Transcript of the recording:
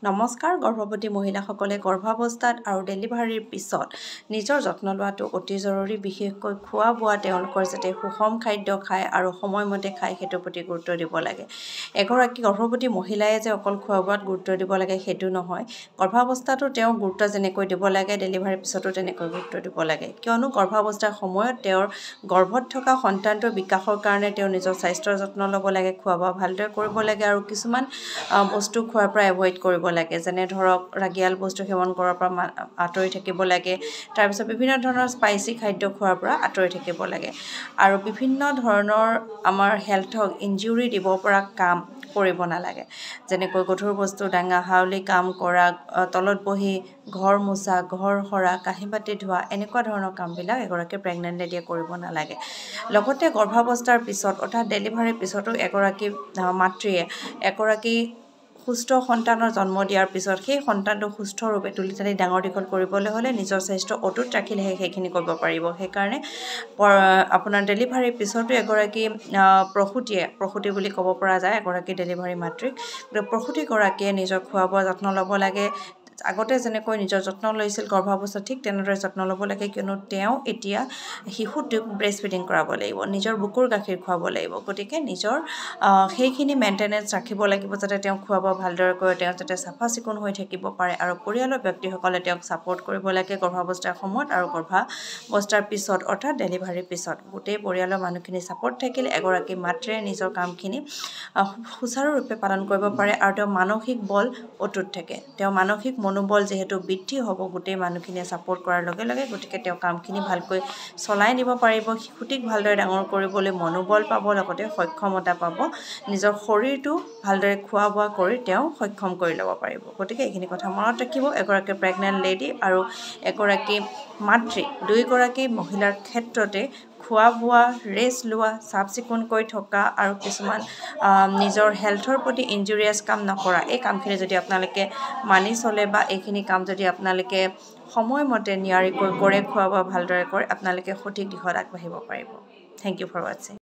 নমস্কাৰ গৰ্ভৱতী মহিলাসকলে গৰ্ভাৱস্থাত আৰু ডেলিভাৰীৰ পিছত নিজৰ যত্ন লোৱাটো অতি জৰুৰী বিশেষকৈ খোৱা বোৱা তেওঁলোকৰ যাতে সুষম খাদ্য খায় আৰু সময়মতে খায় সেইটোৰ প্ৰতি গুৰুত্ব দিব লাগে এগৰাকী গৰ্ভৱতী মহিলাই যে অকল খোৱা বোৱাত গুৰুত্ব দিব লাগে সেইটো নহয় গৰ্ভাৱস্থাটো তেওঁ গুৰুত্ব যেনেকৈ দিব লাগে ডেলিভাৰীৰ পিছতো তেনেকৈ গুৰুত্ব দিব লাগে কিয়নো গৰ্ভাৱস্থাৰ সময়ত তেওঁৰ গৰ্ভত থকা সন্তানটোৰ বিকাশৰ কাৰণে তেওঁ নিজৰ স্বাস্থ্যৰ যত্ন ল'ব লাগে খোৱা বোৱা ভালদৰে কৰিব লাগে আৰু কিছুমান বস্তু খোৱাৰ পৰা এভয়েড কৰিব লাগে যেনে ধৰক ৰাগিয়াল বস্তু সেৱন কৰাৰ পৰা আঁতৰি থাকিব লাগে তাৰ পিছত বিভিন্ন ধৰণৰ স্পাইচি খাদ্য খোৱাৰ পৰা আঁতৰি থাকিব লাগে আৰু বিভিন্ন ধৰণৰ আমাৰ হেলথক ইনজুৰি দিব পৰা কাম কৰিব নালাগে যেনেকৈ গধুৰ বস্তু ডাঙা হাউলি কাম কৰা তলত বহি ঘৰ মোচা ঘৰ সৰা কাঁহী বাতি ধোৱা এনেকুৱা ধৰণৰ কামবিলাক এগৰাকী প্ৰেগনেণ্ট লেডিয়ে কৰিব নালাগে লগতে গৰ্ভাৱস্থাৰ পিছত অৰ্থাৎ ডেলিভাৰীৰ পিছতো এগৰাকী মাতৃয়ে এগৰাকী সুস্থ সন্তানৰ জন্ম দিয়াৰ পিছত সেই সন্তানটো সুস্থ ৰূপে তুলি তালি ডাঙৰ দীঘল কৰিবলৈ হ'লে নিজৰ স্বাস্থ্য অটুট ৰাখিলেহে সেইখিনি কৰিব পাৰিব সেইকাৰণে আপোনাৰ ডেলিভাৰীৰ পিছতো এগৰাকী প্ৰসূতি বুলি ক'ব পৰা যায় এগৰাকী ডেলিভাৰী মাতৃক প্ৰসূতিগৰাকীয়ে নিজৰ খোৱা বোৱা যত্ন ল'ব লাগে আগতে যেনেকৈ নিজৰ যত্ন লৈছিল গৰ্ভাৱস্থাত ঠিক তেনেদৰে যত্ন ল'ব লাগে কিয়নো তেওঁ এতিয়া শিশুটোক ব্ৰেষ্ট ফিডিং কৰাব লাগিব নিজৰ বুকুৰ গাখীৰ খুৱাব লাগিব গতিকে নিজৰ সেইখিনি মেইনটেনেন্স ৰাখিব লাগিব যাতে তেওঁ খোৱা বোৱা ভালদৰে কৰে তেওঁ যাতে চাফা চিকুণ হৈ থাকিব পাৰে আৰু পৰিয়ালৰ ব্যক্তিসকলে তেওঁক ছাপোৰ্ট কৰিব লাগে গৰ্ভাৱস্থাৰ সময়ত আৰু গৰ্ভাৱস্থাৰ পিছত অৰ্থাৎ ডেলিভাৰীৰ পিছত গোটেই পৰিয়ালৰ মানুহখিনি ছাপোৰ্ট থাকিলে এগৰাকী মাতৃয়ে নিজৰ কামখিনি সুচাৰুৰূপে পালন কৰিব পাৰে আৰু তেওঁ মানসিক বল অটুট থাকে তেওঁ মানসিক মনোবল যিহেতু বৃদ্ধি হ'ব গোটেই মানুহখিনিয়ে ছাপোৰ্ট কৰাৰ লগে লগে গতিকে তেওঁ কামখিনি ভালকৈ চলাই নিব পাৰিব শিশুটিক ভালদৰে ডাঙৰ কৰিবলৈ মনোবল পাব লগতে সক্ষমতা পাব নিজৰ শৰীৰটো ভালদৰে খোৱা বোৱা কৰি তেওঁ সক্ষম কৰি ল'ব পাৰিব গতিকে এইখিনি কথা মনত ৰাখিব এগৰাকী প্ৰেগনেণ্ট লেডি আৰু এগৰাকী মাতৃ দুয়োগৰাকী মহিলাৰ ক্ষেত্ৰতে খোৱা বোৱা ৰেষ্ট লোৱা চাফ চিকুণকৈ থকা আৰু কিছুমান নিজৰ হেল্থৰ প্ৰতি ইনজুৰিয়াছ কাম নকৰা এই কামখিনি যদি আপোনালোকে মানি চলে বা এইখিনি কাম যদি আপোনালোকে সময়মতে নিয়াৰিকৈ কৰে খোৱা বোৱা ভালদৰে কৰে আপোনালোকে সঠিক দিশত আগবাঢ়িব পাৰিব থেংক ইউ ফৰ ৱাচিং